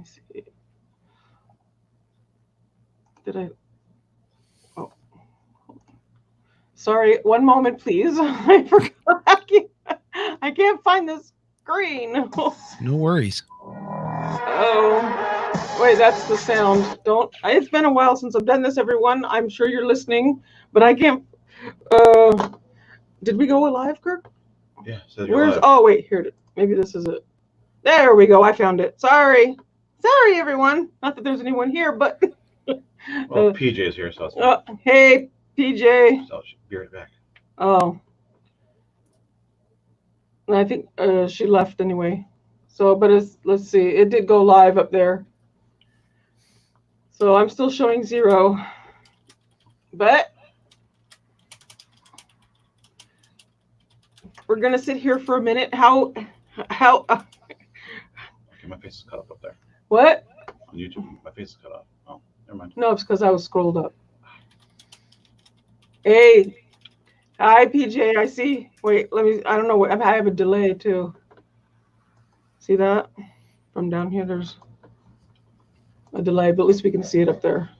me see. Did I? Oh, sorry. One moment, please. I forgot. I can't find the screen. No worries. Oh, wait, that's the sound. It's been a while since I've done this, everyone. I'm sure you're listening, but I can't. Did we go live, Kirk? Yeah. So you're live. Oh, wait, here. Maybe this is it. There we go. I found it. Sorry, everyone. Not that there's anyone here, but. Well, PJ's here, so. Hey, PJ. So she'll be right back. Oh. I think she left anyway. So, but let's see. It did go live up there. So I'm still showing 0. But we're gonna sit here for a minute. How? Okay, my face is cut off up there. What? On YouTube, my face is cut off. Oh, never mind. No, it's because I was scrolled up. Hey. Hi, PJ. I see. Wait, I don't know what. I have a delay too. See that? From down here, there's a delay, but at least we can see it up there.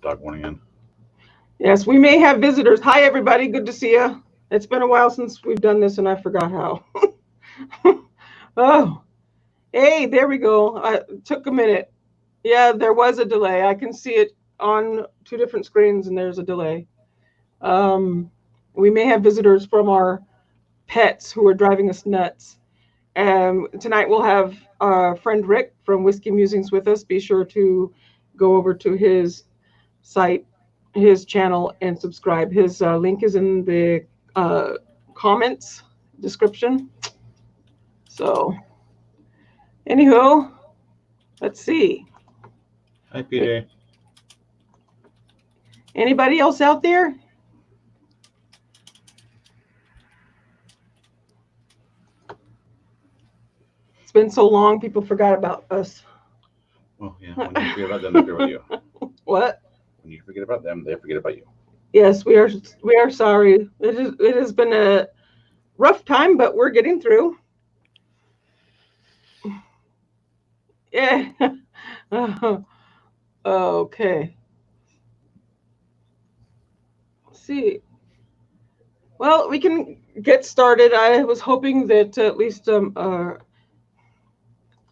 Dog warning in. Yes, we may have visitors. Hi, everybody. Good to see you. It's been a while since we've done this, and I forgot how. Oh, hey, there we go. It took a minute. Yeah, there was a delay. I can see it on 2 different screens, and there's a delay. We may have visitors from our pets who are driving us nuts. Tonight we'll have our friend Rick from Whiskey Musings with us. Be sure to go over to his site, his channel, and subscribe. His link is in the comments description. So, anywho, let's see. Hi, PJ. Anybody else out there? It's been so long, people forgot about us. Well, yeah. When you forget about them, they forget about you. What? When you forget about them, they forget about you. Yes, we are sorry. It has been a rough time, but we're getting through. Yeah. Okay. Let's see. Well, we can get started. I was hoping that at least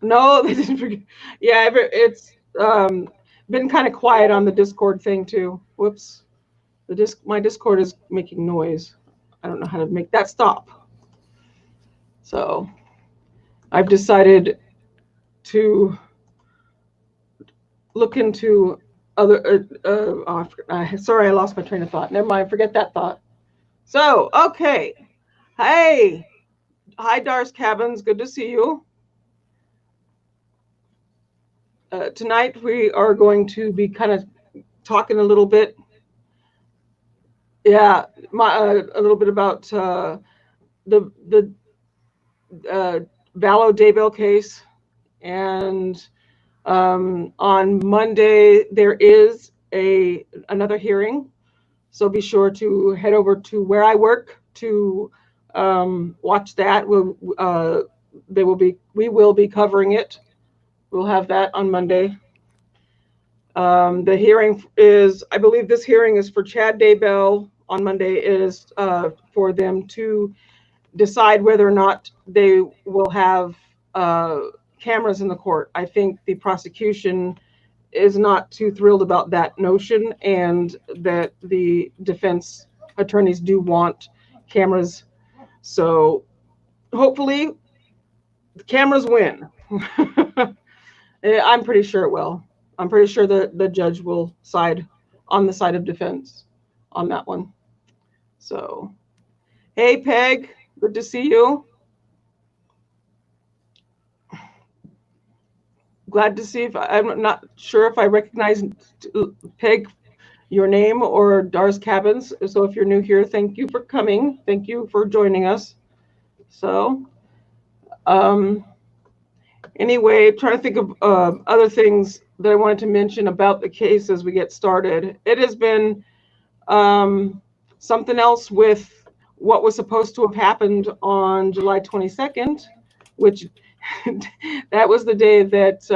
no, they didn't forget. Yeah, it's been kind of quiet on the Discord thing too. Whoops. My Discord is making noise. I don't know how to make that stop. So I've decided to look into other sorry, I lost my train of thought. Never mind, forget that thought. So, okay. Hey. Hi, Dar's Cabins. Good to see you. Tonight we are going to be kind of talking a little bit. Yeah, a little bit about the Vallow Daybell case, and on Monday there is another hearing, so be sure to head over to where I work to watch that. We will be covering it. We'll have that on Monday. The hearing is, I believe this hearing is for Chad Daybell on Monday. It is for them to decide whether or not they will have cameras in the court. I think the prosecution is not too thrilled about that notion, and that the defense attorneys do want cameras. So hopefully the cameras win. I'm pretty sure it will. I'm pretty sure that the judge will side on the side of defense on that one. So, hey, Peg, good to see you. Glad to see. I'm not sure if I recognize Peg, your name, or Dar's Cabins. So if you're new here, thank you for coming. Thank you for joining us. So, anyway, trying to think of other things that I wanted to mention about the case as we get started. It has been something else with what was supposed to have happened on July 22nd, which that was the day that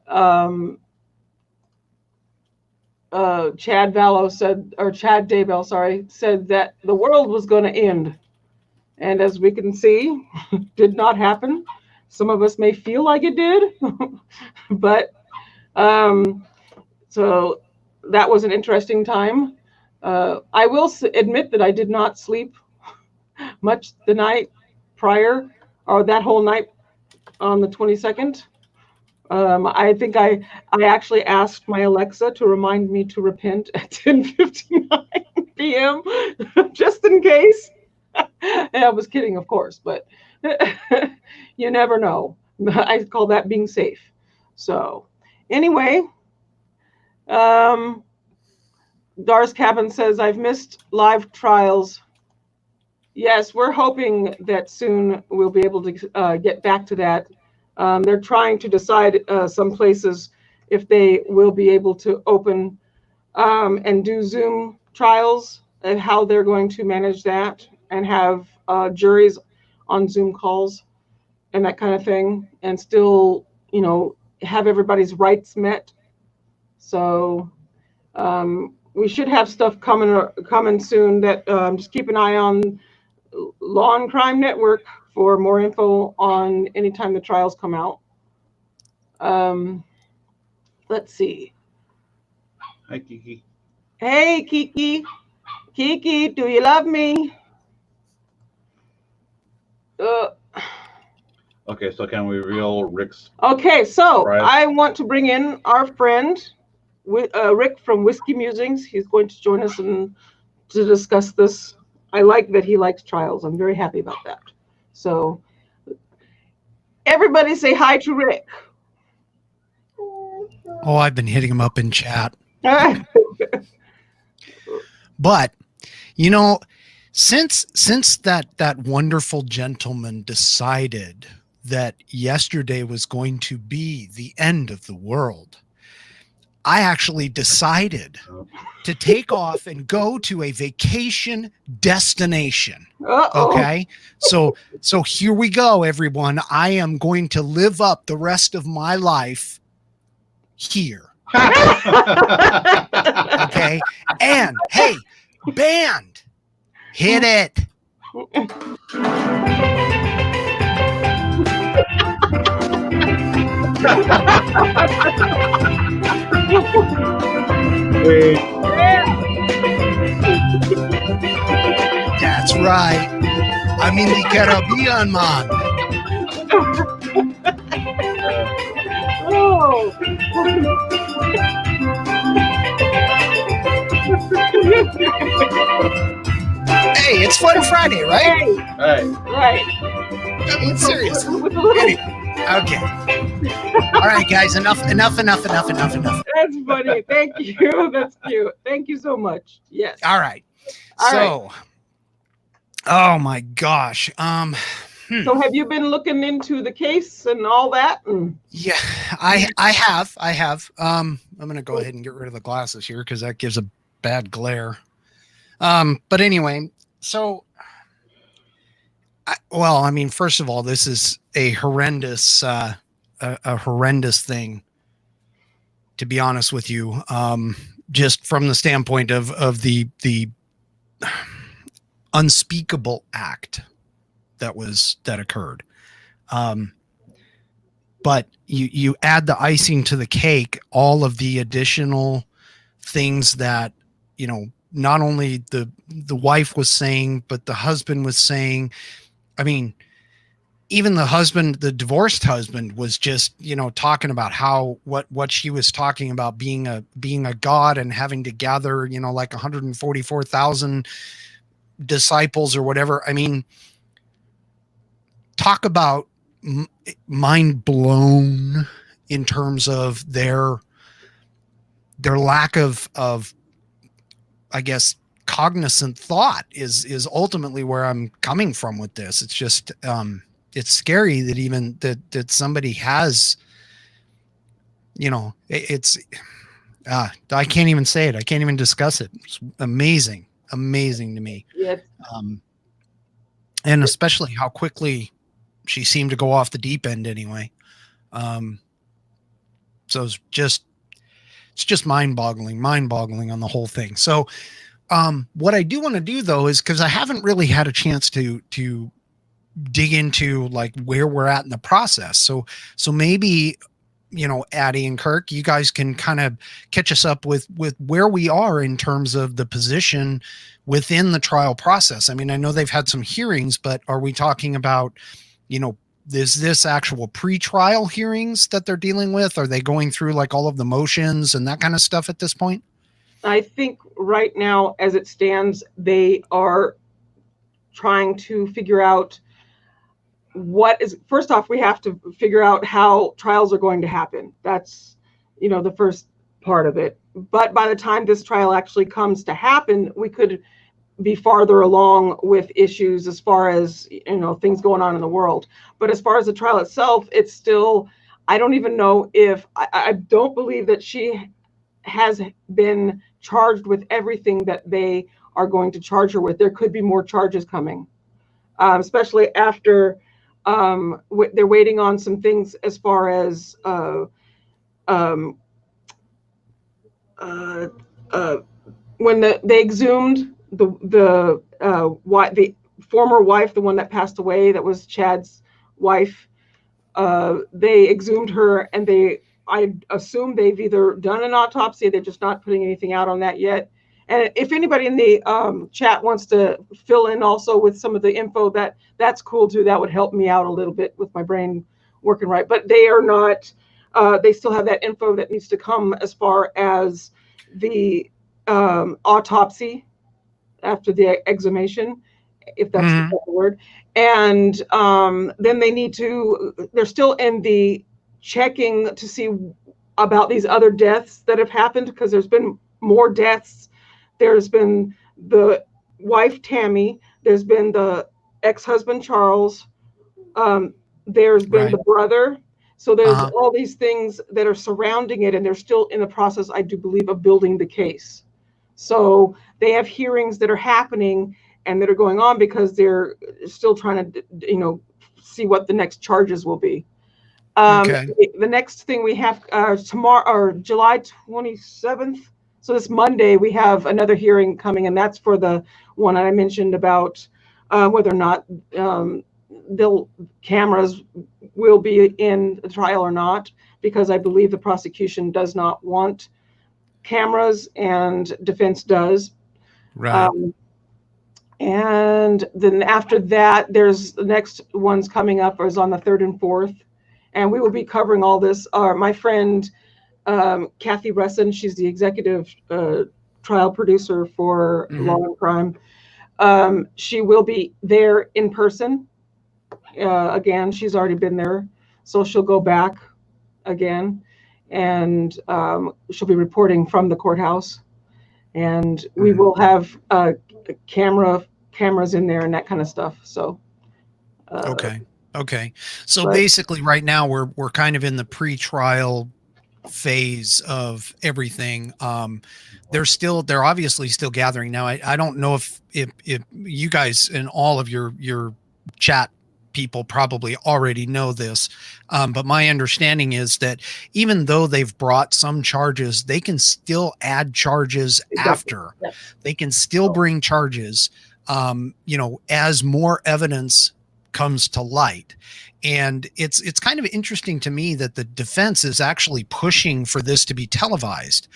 um, Chad Vallow said, or Chad Daybell, sorry, said that the world was going to end. And as we can see, did not happen. Some of us may feel like it did, but um, so that was an interesting time. I will admit that I did not sleep much the night prior, or that whole night on the 22nd. I think I actually asked my Alexa to remind me to repent at 10:59 p.m. just in case. And I was kidding, of course, but you never know. I call that being safe. So anyway, um, Dar's Cabin says, I've missed live trials. Yes, we're hoping that soon we'll be able to get back to that. They're trying to decide some places if they will be able to open and do Zoom trials and how they're going to manage that and have juries on Zoom calls and that kind of thing, and still, have everybody's rights met. So we should have stuff coming soon. That just keep an eye on Law and Crime Network for more info on anytime the trials come out. Let's see. Hi, Kiki. Hey, Kiki. Kiki, do you love me? Okay, so can we reveal Rick's? Okay, so Right. I want to bring in our friend, Rick from Whiskey Musings. He's going to join us to discuss this. I like that he likes trials. I'm very happy about that. So everybody say hi to Rick. Oh, I've been hitting him up in chat. But, since that wonderful gentleman decided that yesterday was going to be the end of the world, I actually decided to take off and go to a vacation destination. Uh-oh. Okay. So here we go, everyone. I am going to live up the rest of my life here. Okay. And hey, band, hit it. That's right. I'm in the Caribbean, man. Oh. Hey, it's Fun Friday, right? Hey. Right. I'm serious. With a little- Anyway, okay. All right, guys. Enough. That's funny. Thank you. That's cute. Thank you so much. Yes. All right. So, oh my gosh. So have you been looking into the case and all that? Yeah, I have. I'm gonna go ahead and get rid of the glasses here because that gives a bad glare. But anyway, so first of all, this is a horrendous thing, to be honest with you. Just from the standpoint of the unspeakable act that occurred. But you add the icing to the cake, all of the additional things that, not only the wife was saying, but the husband was saying. I mean, even the divorced husband was just, talking about how what she was talking about being a god and having to gather, like 144,000 disciples or whatever. I mean, talk about mind blown in terms of their lack of I guess cognizant thought is ultimately where I'm coming from with this. It's just it's scary that even that somebody has, it's I can't even say it. I can't even discuss it. It's amazing to me. Yes. And especially how quickly she seemed to go off the deep end anyway. So it's just mind-boggling on the whole thing. So what I do want to do though is, because I haven't really had a chance to dig into like where we're at in the process. So maybe, Addi and Kirk, you guys can kind of catch us up with where we are in terms of the position within the trial process. I mean, I know they've had some hearings, but are we talking about, is this actual pre-trial hearings that they're dealing with? Are they going through like all of the motions and that kind of stuff at this point? I think right now, as it stands, they are trying to figure out first off, we have to figure out how trials are going to happen. That's, the first part of it. But by the time this trial actually comes to happen, we could be farther along with issues as far as, things going on in the world. But as far as the trial itself, it's still, I don't even know if, I don't believe that she has been charged with everything that they are going to charge her with. There could be more charges coming, especially after they're waiting on some things as far as when they exhumed the former wife, the one that passed away, that was Chad's wife. They exhumed her, and I assume they've either done an autopsy, they're just not putting anything out on that yet. And if anybody in the chat wants to fill in also with some of the info, that's cool too. That would help me out a little bit with my brain working right. But they are not, they still have that info that needs to come as far as the autopsy after the exhumation, if that's the proper word. And then they're still in the checking to see about these other deaths that have happened, because there's been more deaths. There's been the wife, Tammy. There's been the ex-husband, Charles. There's been the brother. So there's all these things that are surrounding it, and they're still in the process, I do believe, of building the case. So they have hearings that are happening and that are going on because they're still trying to, see what the next charges will be. The next thing we have tomorrow, or July 27th. So this Monday, we have another hearing coming, and that's for the one I mentioned about whether or not cameras will be in the trial or not, because I believe the prosecution does not want cameras and defense does. Right. And then after that, there's the next ones coming up is on the 3rd and 4th. And we will be covering all this. My friend, Kathy Russin, she's the executive trial producer for Law and Crime. She will be there in person. Again, she's already been there. So she'll go back again. And she'll be reporting from the courthouse. And we will have cameras in there and that kind of stuff. So okay. So basically right now we're kind of in the pre-trial phase of everything. They're obviously still gathering now. I don't know if you guys and all of your chat people probably already know this, but my understanding is that even though they've brought some charges, they can still add charges after. Yes. They can still bring charges, as more evidence comes to light. And it's kind of interesting to me that the defense is actually pushing for this to be televised.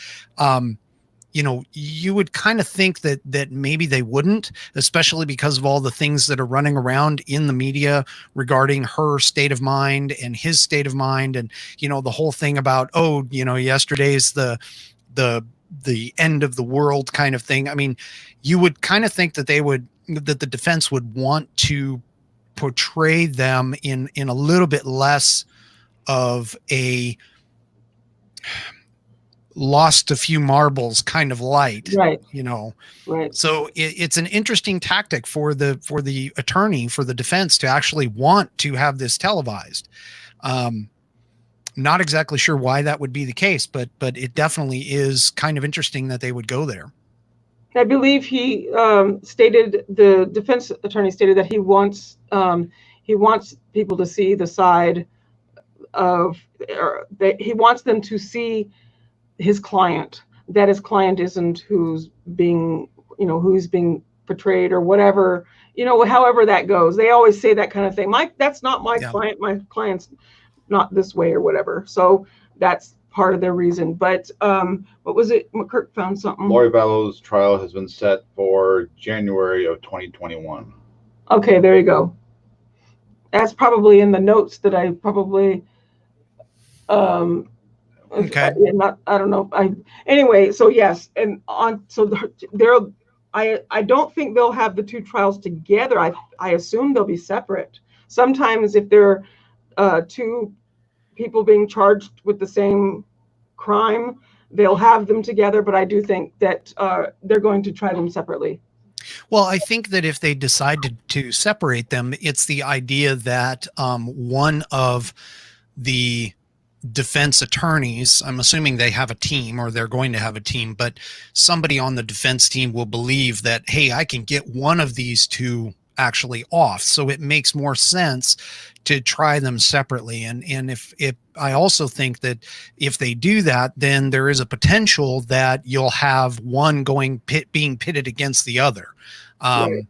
You would kind of think that maybe they wouldn't, especially because of all the things that are running around in the media regarding her state of mind and his state of mind. And, the whole thing about, yesterday's the end of the world kind of thing. I mean, you would kind of think that that the defense would want to portray them in a little bit less of a lost a few marbles kind of light, right? Right. So it's an interesting tactic for the attorney, for the defense, to actually want to have this televised. Not exactly sure why that would be the case, but it definitely is kind of interesting that they would go there. I believe the defense attorney stated that he wants he wants people to see the side of, or he wants them to see his client, that his client isn't who's being portrayed or whatever, however that goes. They always say that kind of thing. That's not my client. My client's not this way or whatever. So that's part of their reason. But what was it? Kirk found something. Lori Vallow's trial has been set for January of 2021. Okay, there you go. That's probably in the notes that I probably Okay. I don't know. Anyway, so yes, and I don't think they'll have the two trials together. I assume they'll be separate. Sometimes if there are two people being charged with the same crime, they'll have them together, but I do think that they're going to try them separately. Well, I think that if they decide to separate them, it's the idea that one of the defense attorneys, I'm assuming they have a team or they're going to have a team, but somebody on the defense team will believe that, hey, I can get one of these two actually off. So it makes more sense to try them separately. And if I also think that if they do that, then there is a potential that you'll have one being pitted against the other. Right.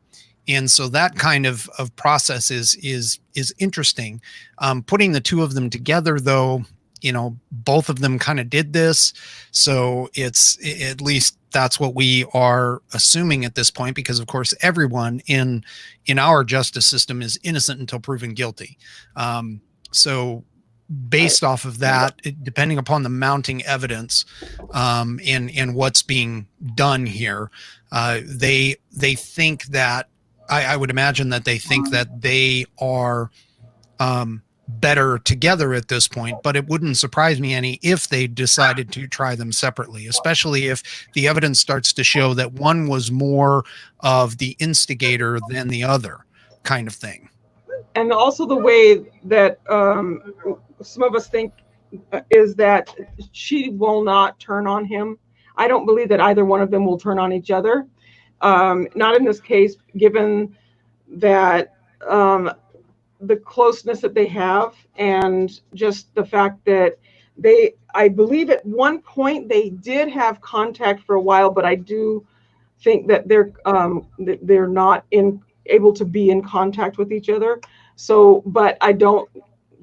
And so that kind of process is interesting. Putting the two of them together, though, both of them kind of did this. So it's, at least that's what we are assuming at this point, because of course everyone in our justice system is innocent until proven guilty. So based off of that, depending upon the mounting evidence and what's being done here, they think that I would imagine that they think that they are better together at this point, but it wouldn't surprise me any if they decided to try them separately, especially if the evidence starts to show that one was more of the instigator than the other kind of thing. And also the way that some of us think is that she will not turn on him. I don't believe that either one of them will turn on each other. Not in this case, given that the closeness that they have, and just the fact that I believe at one point they did have contact for a while, but I do think that they're not able to be in contact with each other. So, but I don't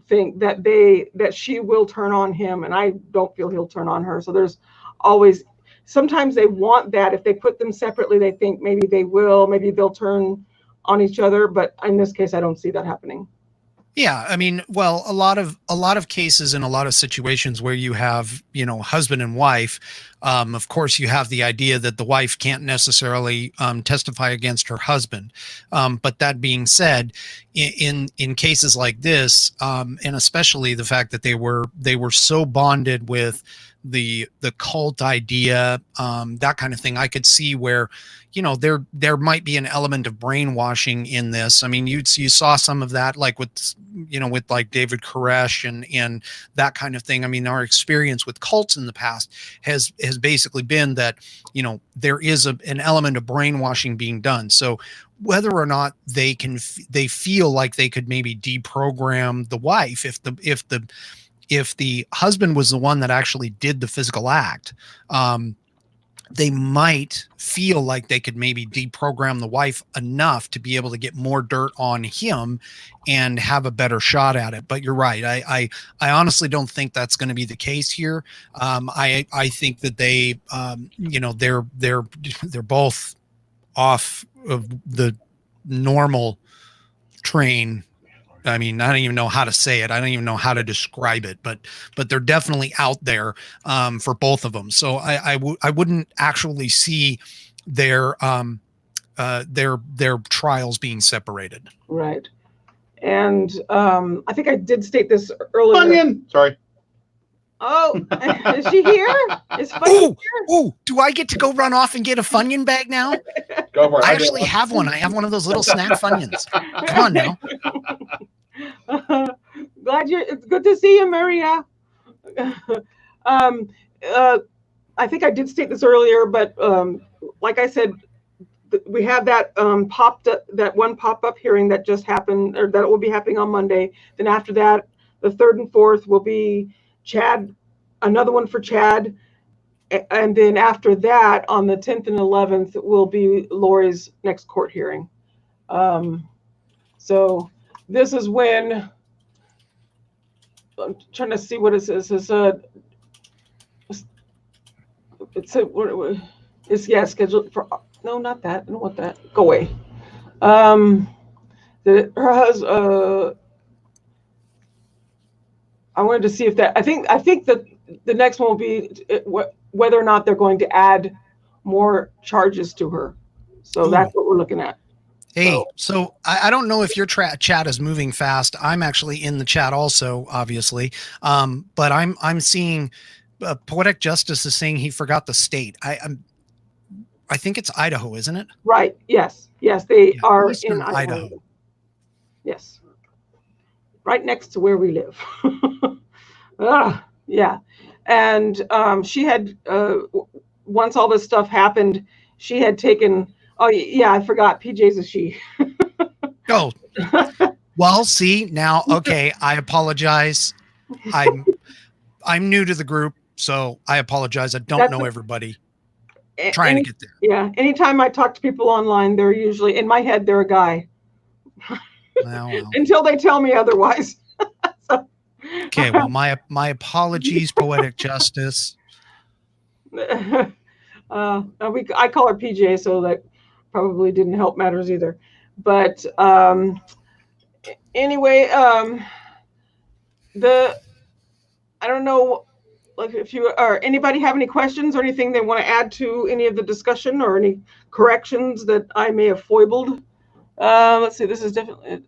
think that she will turn on him, and I don't feel he'll turn on her. So there's always, sometimes they want that. If they put them separately, they think maybe they'll turn on each other, but in this case I don't see that happening. Yeah, I mean, well, a lot of cases in a lot of situations where you have, husband and wife, of course you have the idea that the wife can't necessarily testify against her husband. But that being said, in cases like this, and especially the fact that they were so bonded with the cult idea, that kind of thing, I could see where, there might be an element of brainwashing in this. I mean, you saw some of that, like with like David Koresh and that kind of thing. I mean, our experience with cults in the past has basically been that, there is an element of brainwashing being done. So whether or not they feel like they could maybe deprogram the wife, if the husband was the one that actually did the physical act, they might feel like they could maybe deprogram the wife enough to be able to get more dirt on him and have a better shot at it. But you're right. I honestly don't think that's going to be the case here. I think that they, they're both off of the normal train. I mean, I don't even know how to say it. I don't even know how to describe it, but they're definitely out there for both of them. So I wouldn't actually see their trials being separated. Right. And I think I did state this earlier. Onion. Sorry. Oh, is she here? Is Funyun here? Oh, do I get to go run off and get a Funyun bag now? Go for it. I actually have one. I have one of those little snack Funyuns. Come on now. It's good to see you, Maria. I think I did state this earlier, but like I said, we have that that one pop-up hearing that just happened, or that will be happening on Monday. Then after that, the 3rd and 4th will be Chad, another one for Chad. And then after that, on the 10th and 11th, will be Lori's next court hearing. So this is when, I'm trying to see what it says. It's scheduled for, no, not that. I don't want that. Go away. Her husband, I wanted to see if that, I think that the next one will be whether or not they're going to add more charges to her. So that's what we're looking at. Hey, so I don't know if your chat is moving fast. I'm actually in the chat also, obviously. But I'm seeing Poetic Justice is saying he forgot the state. I think it's Idaho, isn't it? Right. Yes. They are Eastern in Idaho. Yes. Right next to where we live. Yeah. And she had, once all this stuff happened, she had taken, oh yeah, I forgot, PJ's a she. Oh, well, see now, okay, I apologize. I'm new to the group, so I apologize. I don't know everybody. Trying to get there. Yeah. Anytime I talk to people online, they're usually, in my head, they're a guy. Well. Until they tell me otherwise. Okay, well, my apologies, Poetic Justice. I call her PJ, so that probably didn't help matters either. But anyway, I don't know, like, if you or anybody have any questions or anything they want to add to any of the discussion, or any corrections that I may have foibled. Let's see. This is definitely.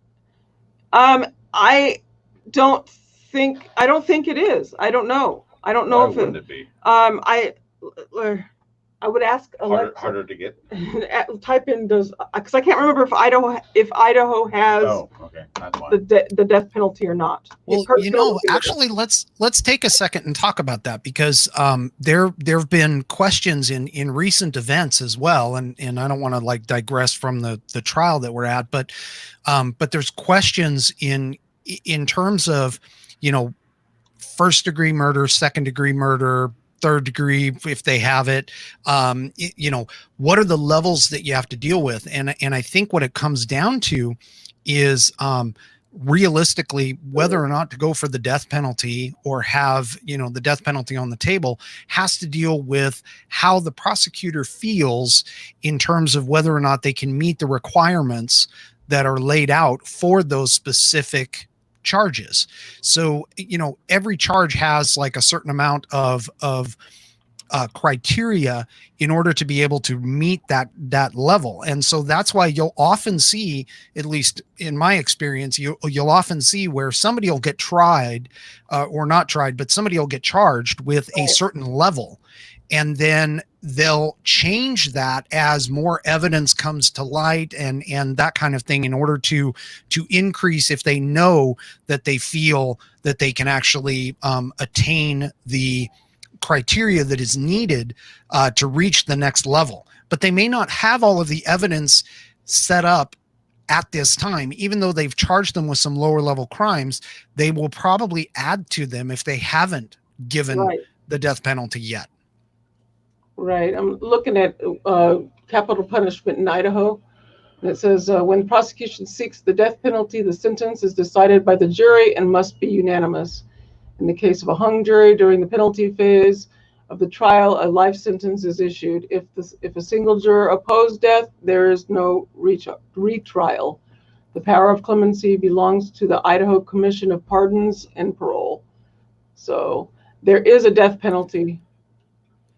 I don't think it is. I don't know. I don't know. Why wouldn't it be? I would ask Alexa, harder to get. Type in because I can't remember if Idaho has That's fine. the death penalty or not. Well, actually, let's take a second and talk about that, because there have been questions in recent events as well, and I don't want to like digress from the trial that we're at, but there's questions in terms of, 1st degree murder, 2nd degree murder, 3rd degree, if they have it, what are the levels that you have to deal with? And I think what it comes down to is realistically, whether or not to go for the death penalty or have, the death penalty on the table has to deal with how the prosecutor feels in terms of whether or not they can meet the requirements that are laid out for those specific charges. So, every charge has like a certain amount of criteria in order to be able to meet that level. And so that's why you'll often see, at least in my experience, you'll often see where somebody will get tried or not tried, but somebody will get charged with a certain level. And then they'll change that as more evidence comes to light and that kind of thing, in order to increase, if they know that they feel that they can actually attain the criteria that is needed to reach the next level. But they may not have all of the evidence set up at this time. Even though they've charged them with some lower level crimes, they will probably add to them if they haven't given the death penalty yet. Right. I'm looking at capital punishment in Idaho. And it says, when the prosecution seeks the death penalty, the sentence is decided by the jury and must be unanimous. In the case of a hung jury, during the penalty phase of the trial, a life sentence is issued. If a single juror opposed death, there is no retrial. The power of clemency belongs to the Idaho Commission of Pardons and Parole. So there is a death penalty.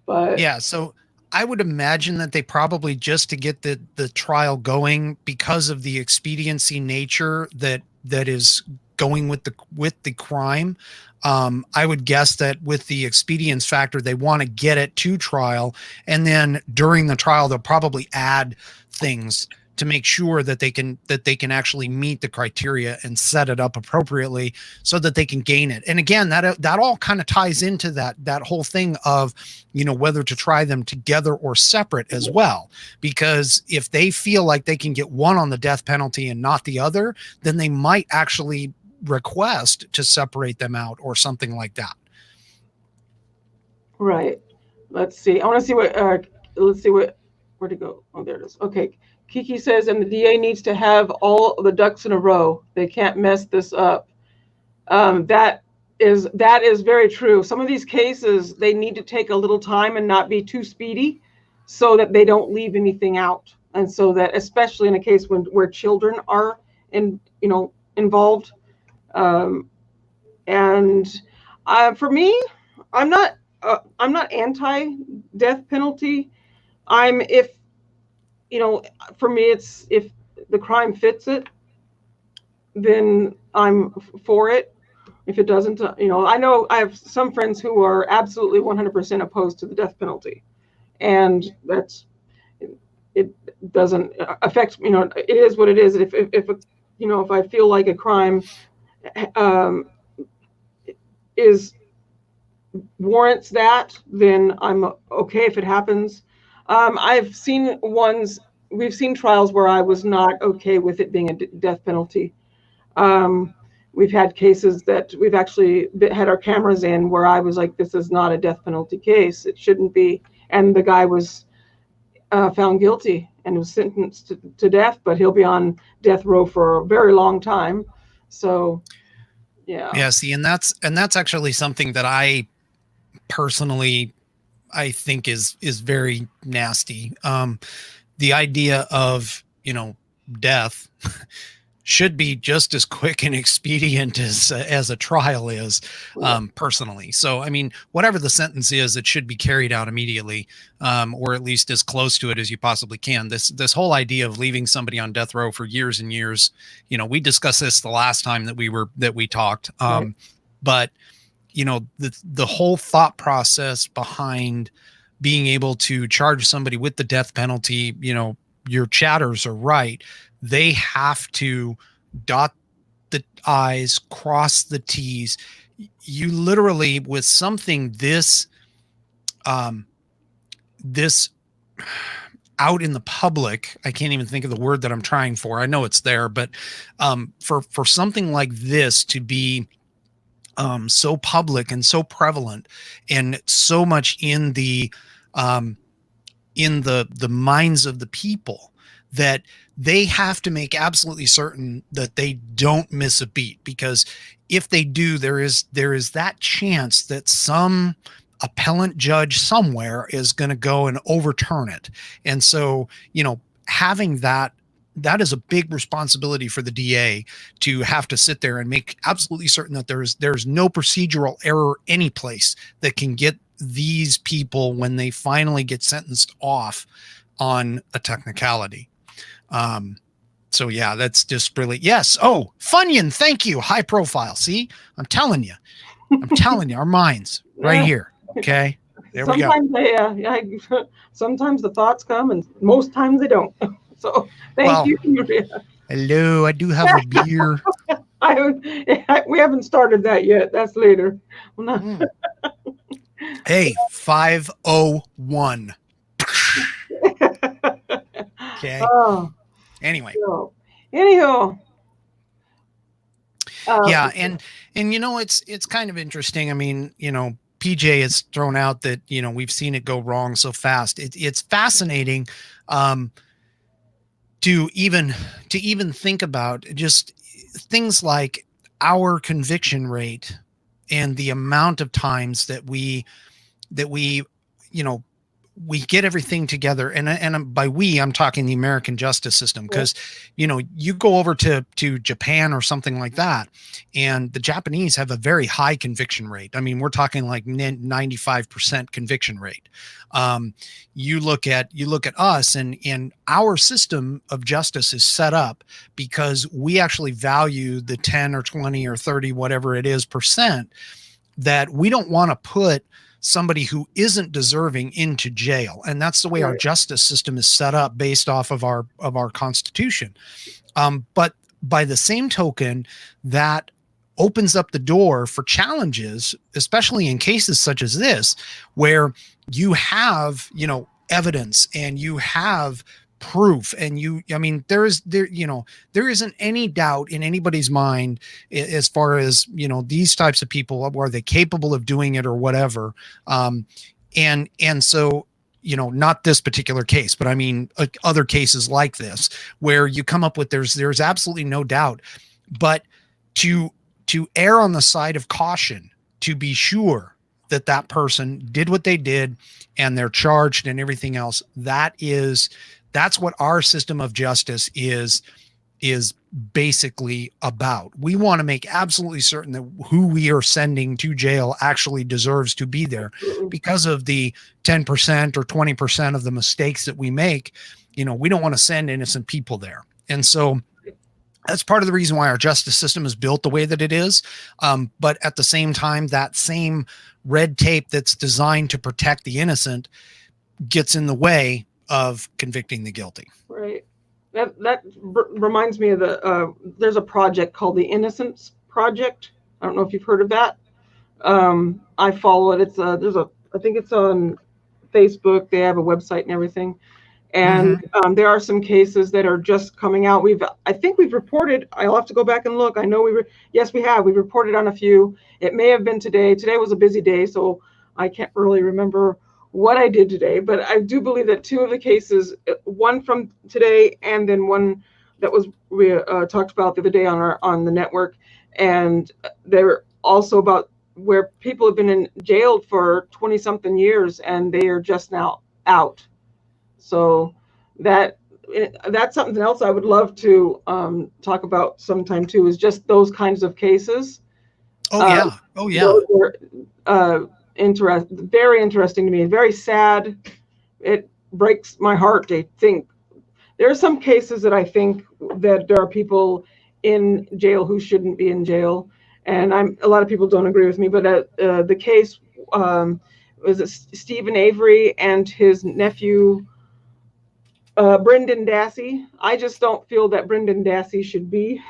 But yeah, so I would imagine that they probably, just to get the trial going, because of the expediency nature that is going with the crime, I would guess that with the expedience factor, they want to get it to trial, and then during the trial they'll probably add things to make sure that they can actually meet the criteria and set it up appropriately so that they can gain it. And again, that all kind of ties into that whole thing of, whether to try them together or separate as well, because if they feel like they can get one on the death penalty and not the other, then they might actually request to separate them out or something like that. Right. Let's see. I want to see where to go. Oh, there it is. Okay. Kiki says, and the DA needs to have all the ducks in a row. They can't mess this up. That is very true. Some of these cases, they need to take a little time and not be too speedy so that they don't leave anything out. And so that, especially in a case where children are involved. For me, I'm not anti-death penalty. For me, it's if the crime fits it, then I'm for it. If it doesn't, I know I have some friends who are absolutely 100% opposed to the death penalty, and it doesn't affect. It is what it is. If I feel like a crime warrants that, then I'm okay if it happens. We've seen trials where I was not okay with it being a death penalty. We've had cases that we've actually had our cameras in where I was like, this is not a death penalty case. It shouldn't be. And the guy was found guilty and was sentenced to death, but he'll be on death row for a very long time. So, yeah. Yeah, see, and that's actually something that I personally, I think is very nasty. The idea of, death should be just as quick and expedient as a trial is, personally. So, I mean, whatever the sentence is, it should be carried out immediately, or at least as close to it as you possibly can. This whole idea of leaving somebody on death row for years and years, we discussed this the last time that we talked. Right. But the whole thought process behind being able to charge somebody with the death penalty, your chatters are right. They have to dot the I's, cross the T's. You literally, with something this out in the public, I can't even think of the word that I'm trying for. I know it's there, but for something like this to be so public and so prevalent and so much in the minds of the people, that they have to make absolutely certain that they don't miss a beat, because if they do, there is that chance that some appellant judge somewhere is going to go and overturn it. And so, having that is a big responsibility for the DA to have to sit there and make absolutely certain that there's no procedural error any place that can get these people, when they finally get sentenced, off on a technicality. So yeah, that's just really, yes. Oh, Funyun, thank you. High profile. See, I'm telling you, our minds right here. Okay. There we go. Sometimes the thoughts come and most times they don't. So thank you, Maria. Hello, I do have a beer. We haven't started that yet. That's later. Hey, 5:01. Okay. Anyway. Anyhow. Yeah, and it's kind of interesting. I mean, PJ has thrown out that we've seen it go wrong so fast. It's fascinating to even think about just things like our conviction rate and the amount of times that we get everything together, and by we, I'm talking the American justice system, because you go over to Japan or something like that, and the Japanese have a very high conviction rate. I mean, we're talking like 95% conviction rate. You look at us, and our system of justice is set up because we actually value the 10 or 20 or 30, whatever it is, percent, that we don't want to put somebody who isn't deserving into jail. And that's the way our justice system is set up based off of our Constitution. But by the same token, that opens up the door for challenges, especially in cases such as this, where you have, evidence and you have proof, and there isn't any doubt in anybody's mind as far as, these types of people, are they capable of doing it or whatever. And so, not this particular case, but I mean, other cases like this, where you come up with, there's absolutely no doubt, but to err on the side of caution, to be sure that that person did what they did and they're charged and everything else, that's what our system of justice is basically about. We want to make absolutely certain that who we are sending to jail actually deserves to be there, because of the 10% or 20% of the mistakes that we make. We don't want to send innocent people there. And so that's part of the reason why our justice system is built the way that it is. But at the same time, that same red tape that's designed to protect the innocent gets in the way of convicting the guilty. Right. That reminds me of there's a project called the Innocence Project. I don't know if you've heard of that. I follow it. I think it's on Facebook. They have a website and everything. And there are some cases that are just coming out. I think we've reported. I'll have to go back and look. I know yes, we have. We reported on a few. It may have been today. Today was a busy day, so I can't really remember what I did today. But I do believe that two of the cases, one from today and then one that we talked about the other day on the network, and they're also about where people have been in jail for 20-something years and they are just now out. So that's something else I would love to talk about sometime too, is just those kinds of cases. Oh yeah. Those were very interesting to me, very sad. It breaks my heart to think. There are some cases that I think that there are people in jail who shouldn't be in jail. And a lot of people don't agree with me, but the case was Stephen Avery and his nephew, Brendan Dassey. I just don't feel that Brendan Dassey should be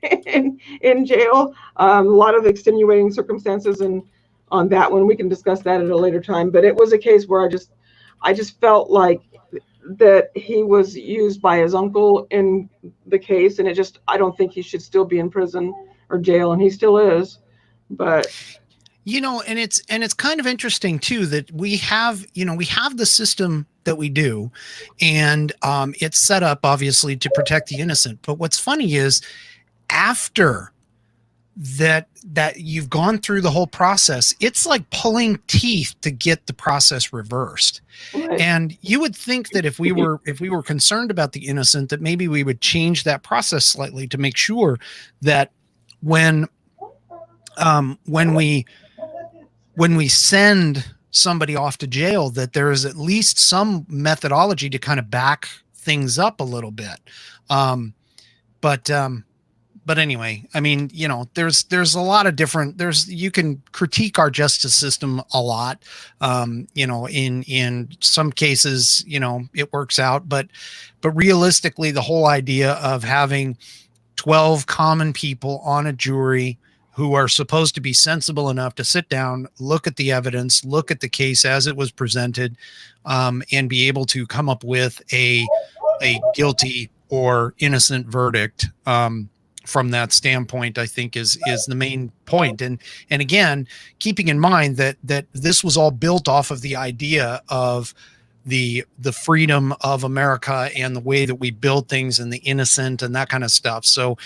in jail. A lot of extenuating circumstances, and on that one we can discuss that at a later time. But it was a case where I just felt like that he was used by his uncle in the case, and I don't think he should still be in prison or jail, and he still is. But and it's kind of interesting too that we have the system that we do, and it's set up obviously to protect the innocent. But what's funny is, after that you've gone through the whole process, it's like pulling teeth to get the process reversed. Right. And you would think that if we were concerned about the innocent, that maybe we would change that process slightly to make sure that when we send somebody off to jail, that there is at least some methodology to kind of back things up a little bit. But anyway, I mean, there's a lot of different, you can critique our justice system a lot. In some cases, it works out, but realistically, the whole idea of having 12 common people on a jury who are supposed to be sensible enough to sit down, look at the evidence, look at the case as it was presented, and be able to come up with a guilty or innocent verdict. From that standpoint, I think is the main point. And again, keeping in mind that this was all built off of the idea of the freedom of America and the way that we build things and the innocent and that kind of stuff. So,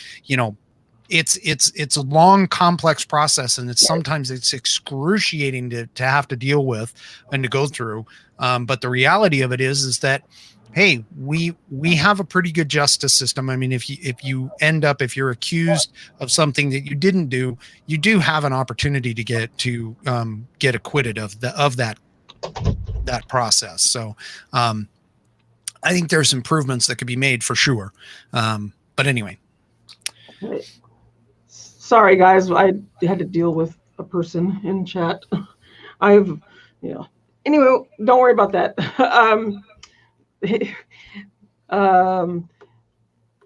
it's a long, complex process, and sometimes it's excruciating to have to deal with and to go through. But the reality of it is that, hey, we have a pretty good justice system. I mean, if you're accused of something that you didn't do, you do have an opportunity to get acquitted of that process. So I think there's improvements that could be made for sure. But anyway. Sorry, guys, I had to deal with a person in chat. I've Yeah. Anyway, don't worry about that. um,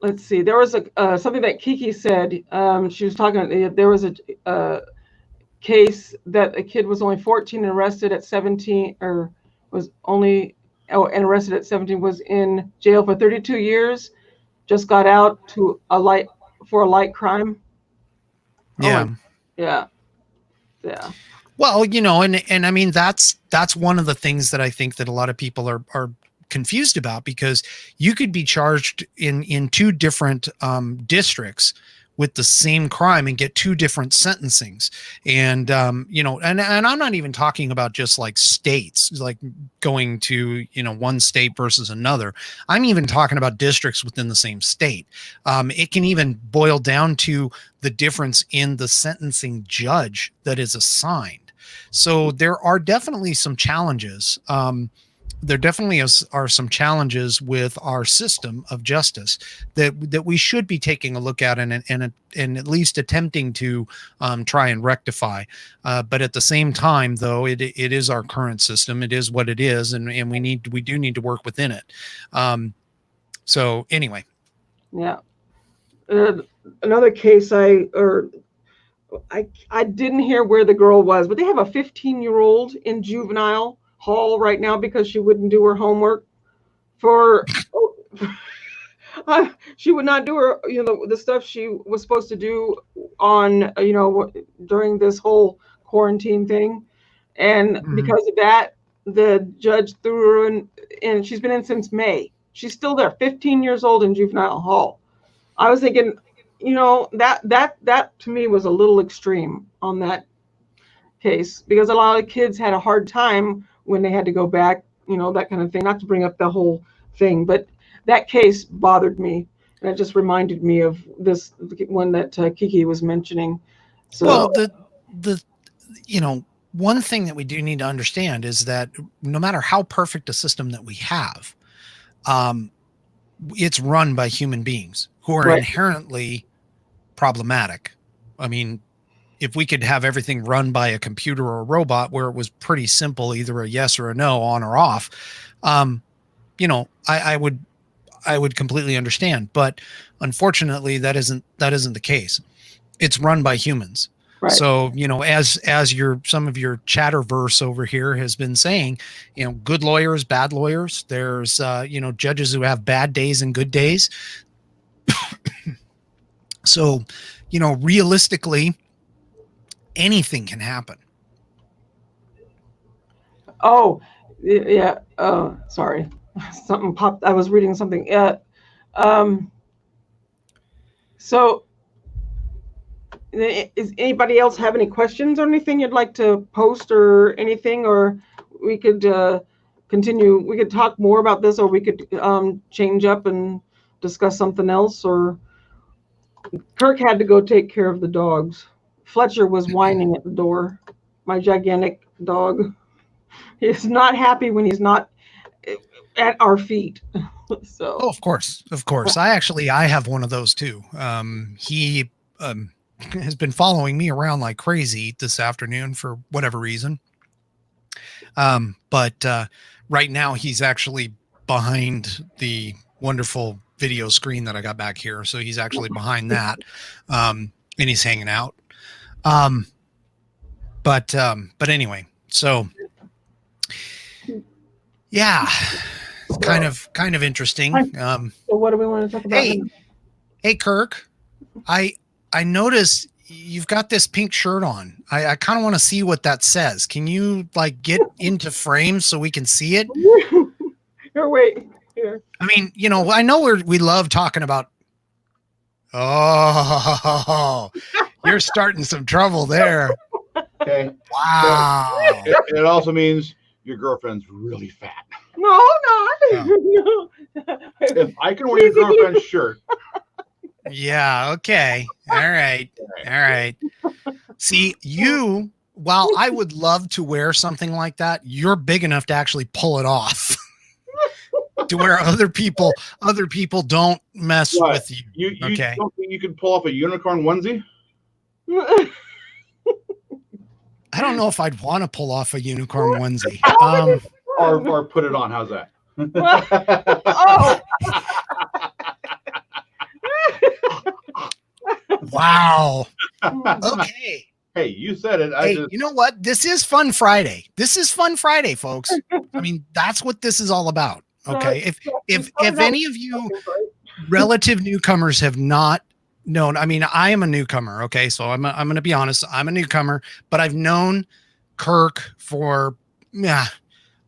let's see. There was something that Kiki said. She was talking. There was a case that a kid was only 14 and arrested at 17, or was only and arrested at 17, was in jail for 32 years. Just got out to a light for a light crime. Yeah. Oh, yeah. Yeah. Well, and I mean that's one of the things that I think that a lot of people are confused about, because you could be charged in two different districts with the same crime and get two different sentencings. And and I'm not even talking about just like states, like going to one state versus another. I'm even talking about districts within the same state. It can even boil down to the difference in the sentencing judge that is assigned. So there are definitely some challenges. There definitely are some challenges with our system of justice that we should be taking a look at and at least attempting to try and rectify. But at the same time, though, it is our current system. It is what it is, and we do need to work within it. So anyway. Yeah. Another case I didn't hear where the girl was, but they have a 15-year-old in juvenile hall right now because she wouldn't do her homework she would not do her the stuff she was supposed to do on during this whole quarantine thing, and because of that the judge threw her in, and she's been in since May. She's still there, 15 years old in juvenile hall. I was thinking, that to me was a little extreme on that case, because a lot of kids had a hard time when they had to go back, that kind of thing. Not to bring up the whole thing, but that case bothered me, and it just reminded me of this one that Kiki was mentioning. So, well, the one thing that we do need to understand is that no matter how perfect a system that we have, it's run by human beings who are right. inherently problematic. I mean, if we could have everything run by a computer or a robot where it was pretty simple, either a yes or a no, on or off, I would completely understand. But unfortunately, that isn't the case. It's run by humans. Right. So, as some of your chatterverse over here has been saying, good lawyers, bad lawyers. There's, judges who have bad days and good days. So, realistically, anything can happen. Oh, yeah. Sorry. Something popped. I was reading something. So, is anybody else have any questions or anything you'd like to post or anything, or we could continue? We could talk more about this, or we could change up and discuss something else. Or Kirk had to go take care of the dogs. Fletcher was whining at the door. My gigantic dog. He's not happy when he's not at our feet. So. Oh, of course. I have one of those too. He has been following me around like crazy this afternoon for whatever reason. But right now he's actually behind the wonderful video screen that I got back here. So he's actually behind that. And he's hanging out. But anyway, so yeah, it's kind of interesting. So what do we want to talk about? Hey, Kirk, I noticed you've got this pink shirt on. I kind of want to see what that says. Can you like get into frame so we can see it? Here, wait. Here. I mean, I know we love talking about. Oh, you're starting some trouble there. Okay. Wow. It also means your girlfriend's really fat. No, not. No. If I can wear your girlfriend's shirt. Yeah. Okay. All right. See, while I would love to wear something like that, you're big enough to actually pull it off. To where other people don't mess with you. Okay. You don't think you could pull off a unicorn onesie? I don't know if I'd want to pull off a unicorn onesie. Or put it on. How's that? Oh. Wow. Okay. Hey, you said it. Hey, you know what? This is Fun Friday. This is Fun Friday, folks. I mean, that's what this is all about. Okay. If any of you relative newcomers have not known, I mean, I am a newcomer. Okay. So I'm going to be honest. I'm a newcomer, but I've known Kirk for a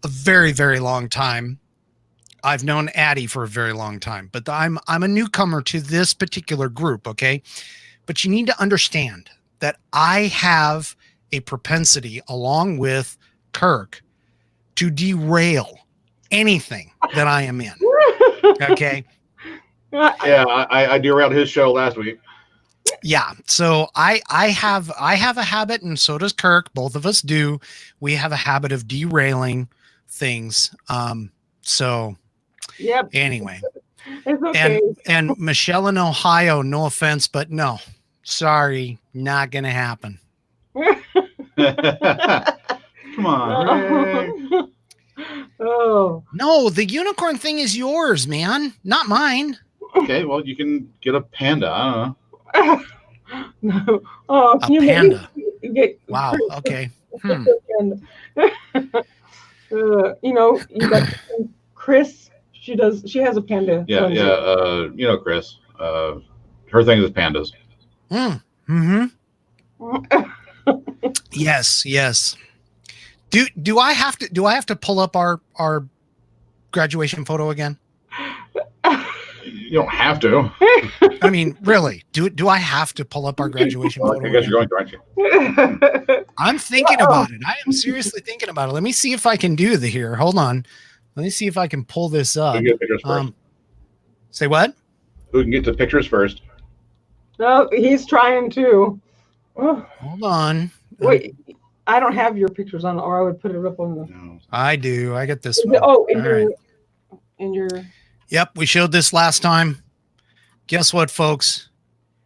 very, very long time. I've known Addi for a very long time, but I'm a newcomer to this particular group. Okay. But you need to understand that I have a propensity, along with Kirk, to derail anything that I am in. Okay. Yeah, I derailed his show last week. Yeah. So I have a habit, and so does Kirk. Both of us do. We have a habit of derailing things. So anyway. It's okay. And Michelle in Ohio, no offense, but no. Sorry, not gonna happen. Come on. Oh no, the unicorn thing is yours, man, not mine. Okay, well, you can get a panda. I don't know. No. Oh, a panda. Wow. Chris, Okay. You know, you got Chris. She has a panda. Yeah. You know, Chris. Her thing is pandas. Mm-hmm. Yes. Do I have to pull up our graduation photo again? You don't have to. I mean, really, do I have to pull up our graduation photo? I guess you're going to, aren't you? I'm thinking about it. I am seriously thinking about it. Let me see if I can do the here. Hold on. Let me see if I can pull this up. Who can get pictures first? Say what? Who can get the pictures first? No, he's trying to. Oh. Hold on. Wait, I don't have your pictures on, or I would put it up on the. No. I do. I got this one. Oh, in your. Yep, we showed this last time. Guess what, folks?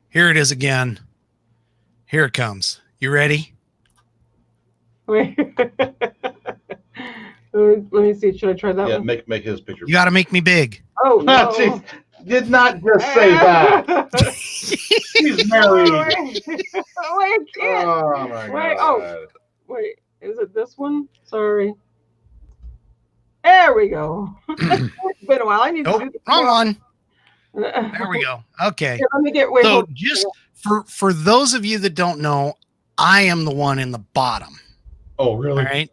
Here it is again. Here it comes. You ready? Wait. Let me see. Should I try that one? Make his picture. You got to make me big. Oh, no. She did not just say that. She's married. Wait, I can't. Oh my God. Wait, is it this one? Sorry. There we go. It's been a while. I need to do this. Wrong one. There we go. Okay. Here, let me get. So just for those of you that don't know, I am the one in the bottom. Oh, really? All right.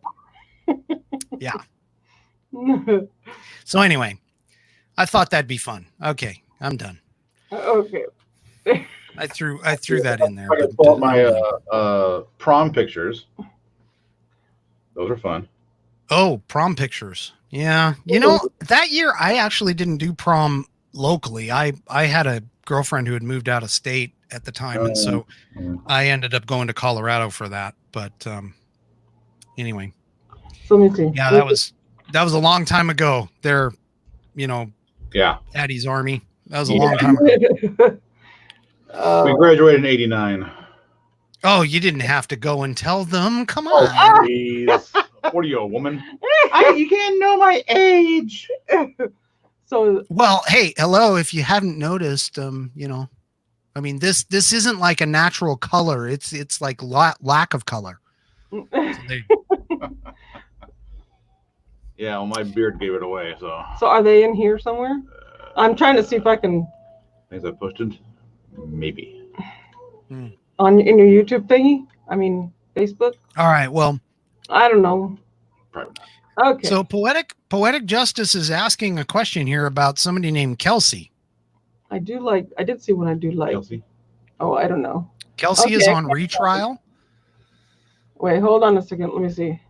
Yeah. So anyway, I thought that'd be fun. Okay, I'm done. Okay. I threw that in there. I can pull up my prom pictures. Those are fun. Oh, prom pictures. Yeah. You know, that year I actually didn't do prom locally. I had a girlfriend who had moved out of state at the time, and so I ended up going to Colorado for that. But anyway. So let me see. Yeah, that was a long time ago. There, Yeah. Addi's Army. That was a long time ago. We graduated in '89. Oh, you didn't have to go and tell them. Come on. Oh, please. What are you, a woman? You can't know my age. So well, hey, hello. If you hadn't noticed, I mean, this isn't like a natural color. It's like lack of color. So Yeah, well, my beard gave it away. So are they in here somewhere? I'm trying to see if I can. Things I posted, maybe. In your YouTube thingy? I mean, Facebook. All right. Well, I don't know. Probably not. Okay. So poetic justice is asking a question here about somebody named Kelsey. I did see one I do like. Kelsey? Oh, I don't know. Kelsey is on retrial. Wait, hold on a second. Let me see.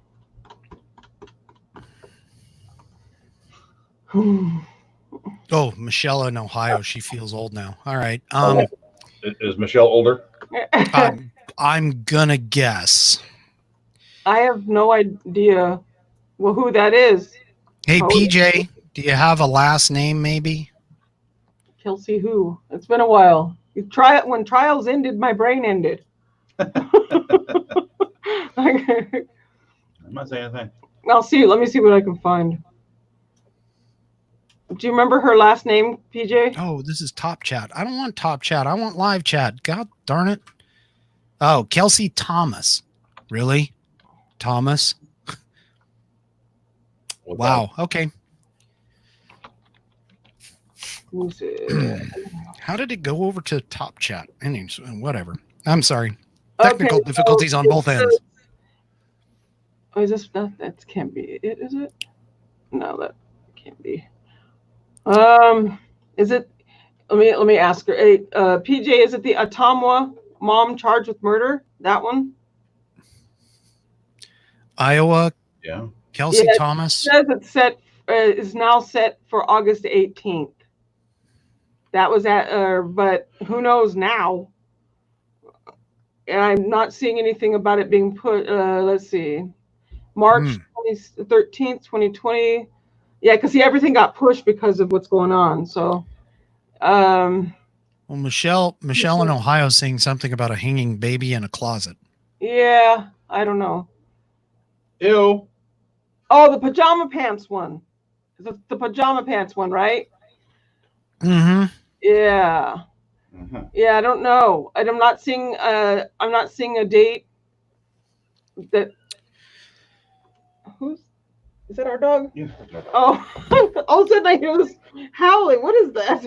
Oh, Michelle in Ohio. She feels old now. All right. Is Michelle older? I'm gonna guess. I have no idea who that is. Hey, PJ, do you have a last name maybe? Kelsey who? It's been a while. When trials ended, my brain ended. say anything. I'll see. Let me see what I can find. Do you remember her last name, PJ? Oh, this is top chat. I don't want top chat. I want live chat. God darn it. Oh, Kelsey Thomas. Really? Thomas? Wow. Okay. How did it go over to top chat? Anyways, whatever. I'm sorry. Technical difficulties on both ends. Oh, is this that can't be it, is it? No, that can't be. Is it? Let me ask her. Hey, PJ, is it the Ottumwa mom charged with murder? That one? Iowa. Yeah. Kelsey Thomas. It says it's is now set for August 18th. That was but who knows now? And I'm not seeing anything about it being put. Let's see, March 13th, 2020. Yeah, because everything got pushed because of what's going on. So, well, Michelle in Ohio saying something about a hanging baby in a closet. Yeah, I don't know. Ew. Oh, the pajama pants one. The pajama pants one, right? Mm-hmm. Yeah. Mm-hmm. Yeah, I don't know. I'm not seeing a date. That is that our dog? Yeah. Oh, all of a sudden I hear this howling. What is that?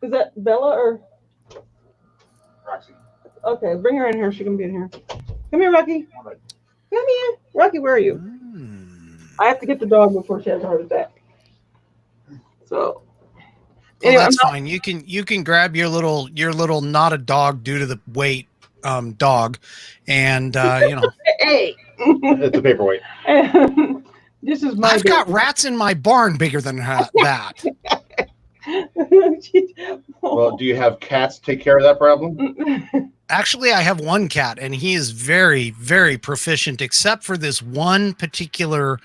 Is that Bella or Roxy? Okay, bring her in here. She can be in here. Come here, Rocky. Come here, Rocky. Where are you? I have to get the dog before she has a heart attack. So. Well, anyway, that's fine. You can grab your little not a dog due to the weight dog, and Hey, it's a paperweight. This is my. I've got rats in my barn bigger than that. Well, do you have cats take care of that problem? Actually, I have one cat, and he is very, very proficient, except for this one particular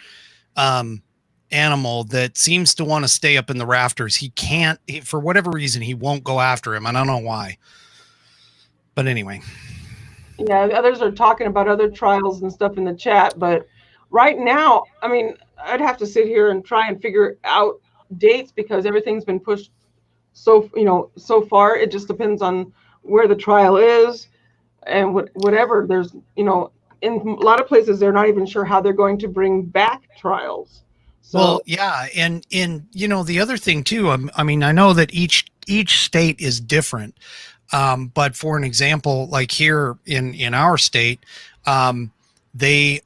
animal that seems to want to stay up in the rafters. He can't, for whatever reason, he won't go after him. I don't know why. But anyway. Yeah, others are talking about other trials and stuff in the chat, but right now, I mean, I'd have to sit here and try and figure out dates because everything's been pushed so far. It just depends on where the trial is and whatever. There's, in a lot of places, they're not even sure how they're going to bring back trials. So, well, yeah, and the other thing too. I mean, I know that each state is different, but for an example, like here in our state, they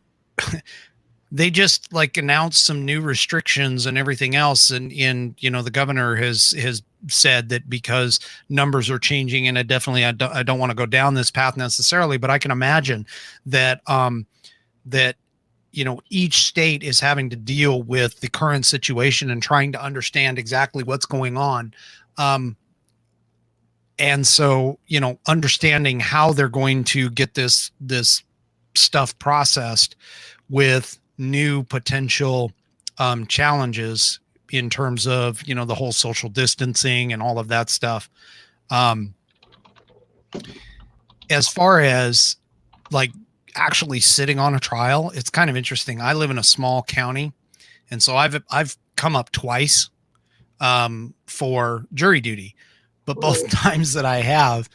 just like announced some new restrictions and everything else, and the governor has said that because numbers are changing, and I don't want to go down this path necessarily, but I can imagine that each state is having to deal with the current situation and trying to understand exactly what's going on. And so, understanding how they're going to get this stuff processed with new potential challenges in terms of, the whole social distancing and all of that stuff. As far as like actually sitting on a trial, it's kind of interesting. I live in a small county, and so I've come up twice for jury duty, but both times that I have,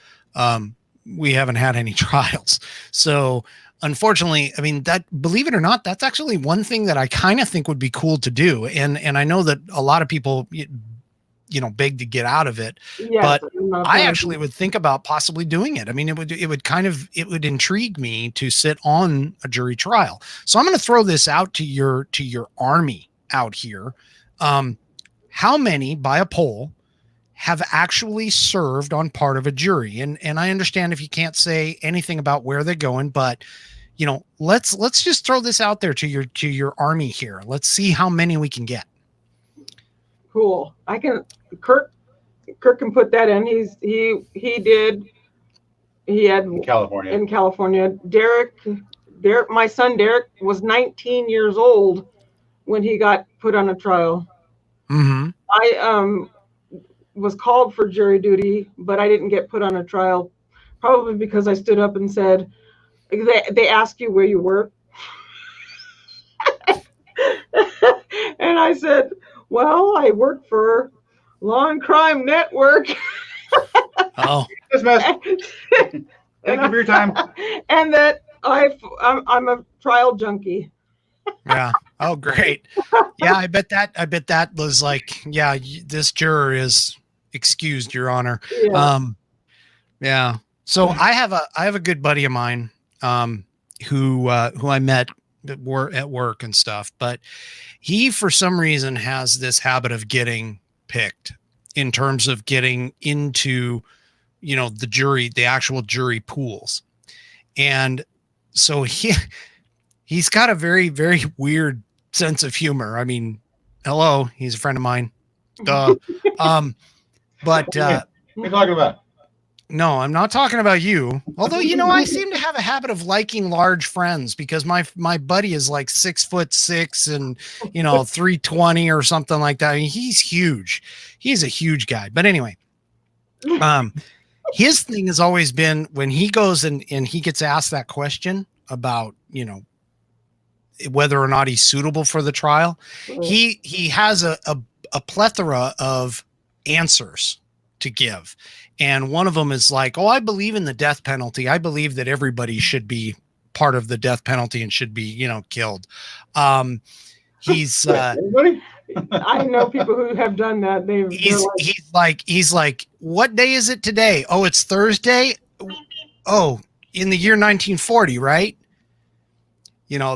we haven't had any trials. So unfortunately, I mean, that, believe it or not, that's actually one thing that I kind of think would be cool to do. And I know that a lot of people, beg to get out of it, but I actually would think about possibly doing it. I mean, it would intrigue me to sit on a jury trial. So I'm going to throw this out to your army out here. How many, by a poll, have actually served on part of a jury? And I understand if you can't say anything about where they're going, but let's just throw this out there to your army here. Let's see how many we can get. Cool. Kirk can put that in. He had in California. Derek, my son Derek was 19 years old when he got put on a trial. Mm-hmm. I was called for jury duty, but I didn't get put on a trial, probably because I stood up and said, they ask you where you work. And I said, well, I work for Law and Crime Network. Oh, Dismissed. Thank you for your time. And that I'm a trial junkie. yeah. Oh, great. Yeah, I bet that was like, yeah, this juror is excused, Your Honor. Yeah. Yeah. So I have a good buddy of mine, who I met at work and stuff, but he, for some reason, has this habit of getting picked in terms of getting into, the actual jury pools. And so he's got a very, very weird sense of humor. I mean, hello, he's a friend of mine. Duh. But What are you talking about? no, I'm not talking about you. Although, I seem to have a habit of liking large friends because my buddy is like 6'6" and 320 or something like that. I mean, he's huge. He's a huge guy. But anyway, his thing has always been when he goes and he gets asked that question about, whether or not he's suitable for the trial, he has a plethora of answers to give. And one of them is like, oh, I believe in the death penalty. I believe that everybody should be part of the death penalty and should be, killed. He's Anybody? I know people who have done that. He's like, what day is it today? Oh, it's Thursday. Oh, in the year 1940, right?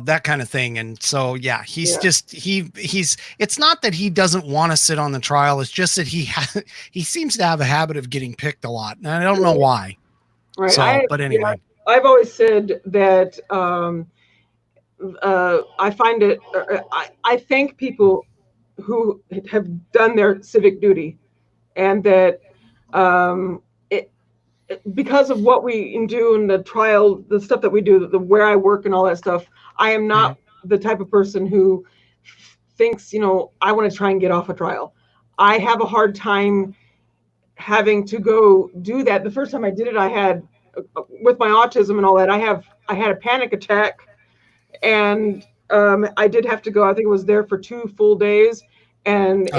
That kind of thing. And so, yeah, he's it's not that he doesn't want to sit on the trial. It's just that he seems to have a habit of getting picked a lot. And I don't know why. Right. So, but anyway, I've always said that, I find it, I thank people who have done their civic duty, and that, because of what we do in the trial, the stuff that we do, where I work and all that stuff, I am not the type of person who thinks, I want to try and get off a trial. I have a hard time having to go do that. The first time I did it, I had, with my autism and all that, I had a panic attack, and I did have to go. I think it was there for 2 full days, and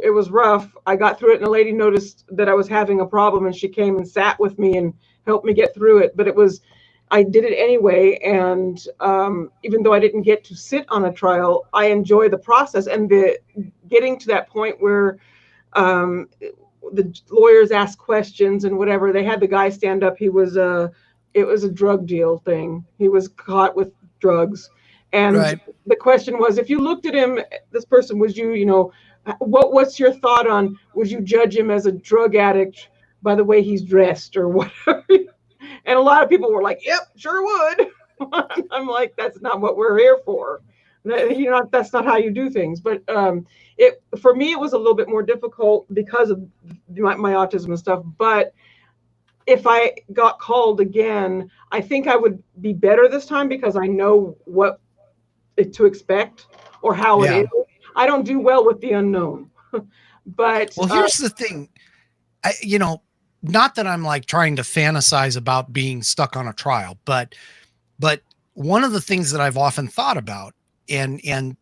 it was rough. I got through it, and a lady noticed that I was having a problem, and she came and sat with me and helped me get through it. But I did it anyway, and even though I didn't get to sit on a trial, I enjoy the process and the getting to that point where the lawyers ask questions and whatever. They had the guy stand up. It was a drug deal thing. He was caught with drugs. And the question was, if you looked at him, this person, was what's your thought on, would you judge him as a drug addict by the way he's dressed or whatever? And a lot of people were like, yep, sure would. I'm like, that's not what we're here for. That's not how you do things. But for me, it was a little bit more difficult because of my autism and stuff. But if I got called again, I think I would be better this time because I know what to expect or how it is. I don't do well with the unknown. But here's the thing. Not that I'm like trying to fantasize about being stuck on a trial, but one of the things that I've often thought about, and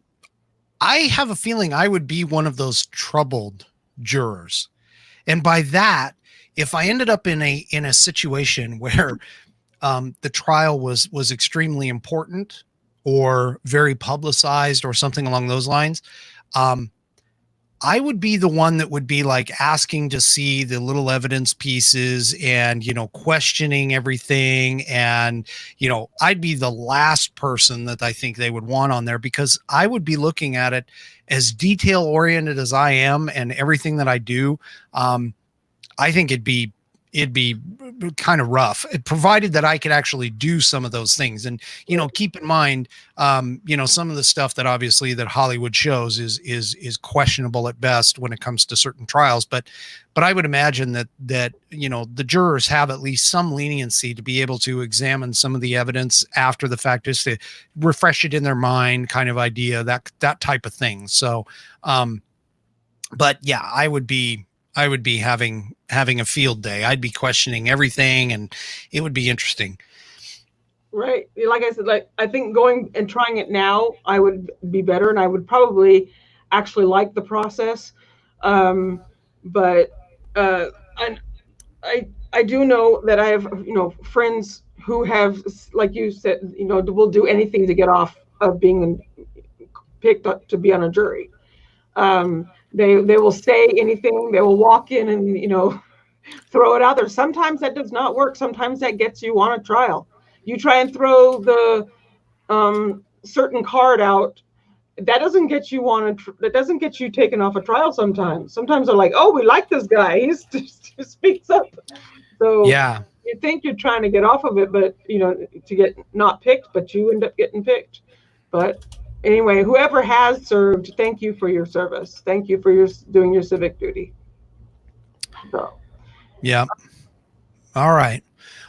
I have a feeling I would be one of those troubled jurors. And by that, if I ended up in a situation where the trial was extremely important or very publicized or something along those lines, I would be the one that would be like asking to see the little evidence pieces and, questioning everything. And, I'd be the last person that I think they would want on there, because I would be looking at it as detail oriented as I am and everything that I do. I think it'd be kind of rough, provided that I could actually do some of those things. And, keep in mind, some of the stuff that obviously that Hollywood shows is questionable at best when it comes to certain trials. But I would imagine that, the jurors have at least some leniency to be able to examine some of the evidence after the fact, just to refresh it in their mind, kind of idea, that type of thing. So, but yeah, I would be having a field day. I'd be questioning everything, and it would be interesting. Right. Like I said, like I think going and trying it now, I would be better, and I would probably actually like the process. Um, but uh, and I do know that I have friends who have, like you said, will do anything to get off of being picked up to be on a jury. They will say anything. They will walk in and throw it out there. Sometimes that does not work. Sometimes that gets you on a trial. You try and throw the certain card out. That doesn't get you that doesn't get you taken off a trial. Sometimes they're like, oh, we like this guy. He speaks up. So Yeah. you think you're trying to get off of it, but to get not picked, but you end up getting picked. But anyway, whoever has served, thank you for your service. Thank you for doing your civic duty. So. Yeah. All right.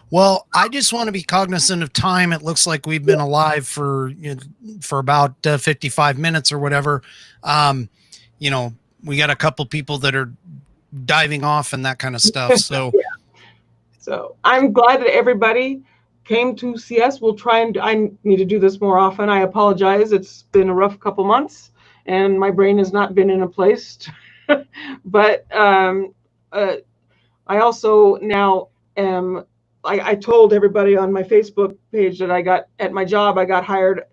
Well, I just want to be cognizant of time. It looks like we've been alive for about 55 minutes or whatever. We got a couple people that are diving off and that kind of stuff. So, yeah. So I'm glad that everybody came to see us. I need to do this more often. I apologize. It's been a rough couple months and my brain has not been in a place. But I also now am, I told everybody on my Facebook page that I got at my job, I got hired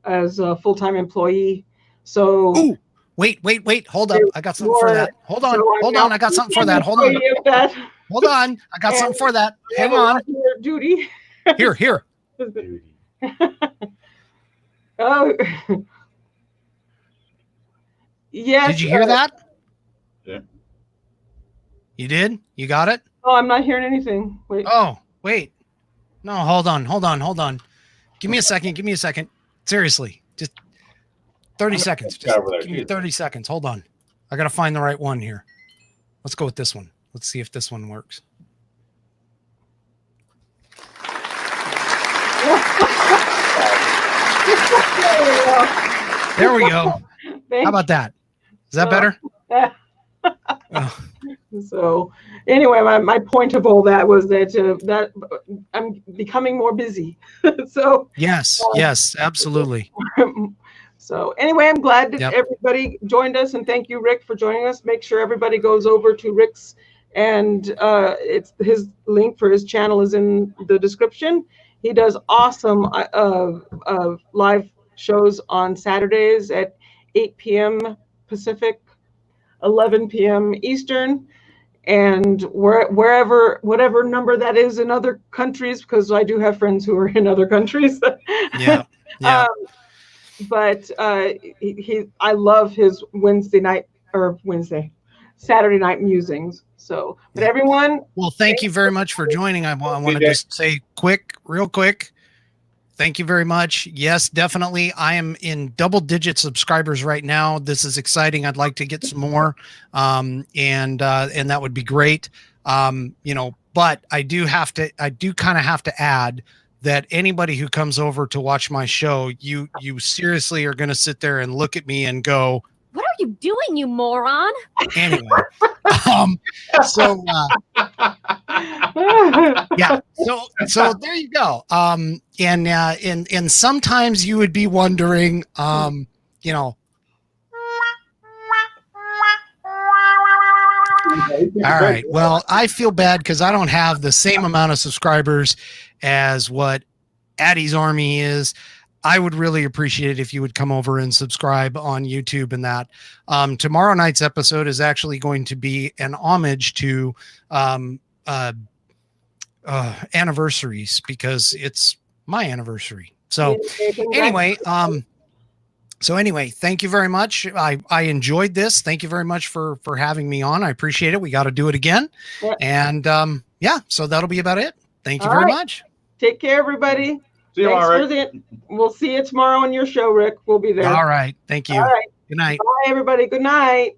as a full-time employee. So ooh, wait. Hold up. I got something for that. Hold on. I got something for that. Hold on. Hold on. I got something for that. Hang on. Duty. Here. Oh. Yes. Did you hear that? Yeah. You did? You got it? Oh, I'm not hearing anything. Wait. Oh, wait. No, hold on. Give me a second. Seriously. Just 30 seconds. Just give me 30 seconds. Hold on. I got to find the right one here. Let's go with this one. Let's see if this one works. There we go. How about that? Is that better? Oh. So anyway, my point of all that was that I'm becoming more busy. So yes, absolutely. So anyway, I'm glad that everybody joined us, and thank you, Rick, for joining us. Make sure everybody goes over to Rick's, and it's his link for his channel is in the description. He does awesome live shows on Saturdays at 8 p.m. Pacific, 11 p.m. Eastern, and whatever number that is in other countries, because I do have friends who are in other countries. Yeah. But I love his Saturday night musings. So, but everyone. Well, thank you very much for joining. I want to just say real quick. Thank you very much. Yes, definitely. I am in double-digit subscribers right now. This is exciting. I'd like to get some more, and that would be great. But I do kind of have to add that anybody who comes over to watch my show, you seriously are going to sit there and look at me and go, "What are you doing, you moron?" Anyway, so there you go. And sometimes you would be wondering, All right. Well, I feel bad because I don't have the same amount of subscribers as what Addi's Army is. I would really appreciate it if you would come over and subscribe on YouTube and that. Tomorrow night's episode is actually going to be an homage to anniversaries because it's my anniversary. So anyway, thank you very much. I enjoyed this. Thank you very much for having me on. I appreciate it. We got to do it again. Yep. And so that'll be about it. Thank you very much. Take care, everybody. See you tomorrow, Rick. We'll see you tomorrow on your show, Rick. We'll be there. All right. Thank you. All right. Good night. Bye, everybody. Good night.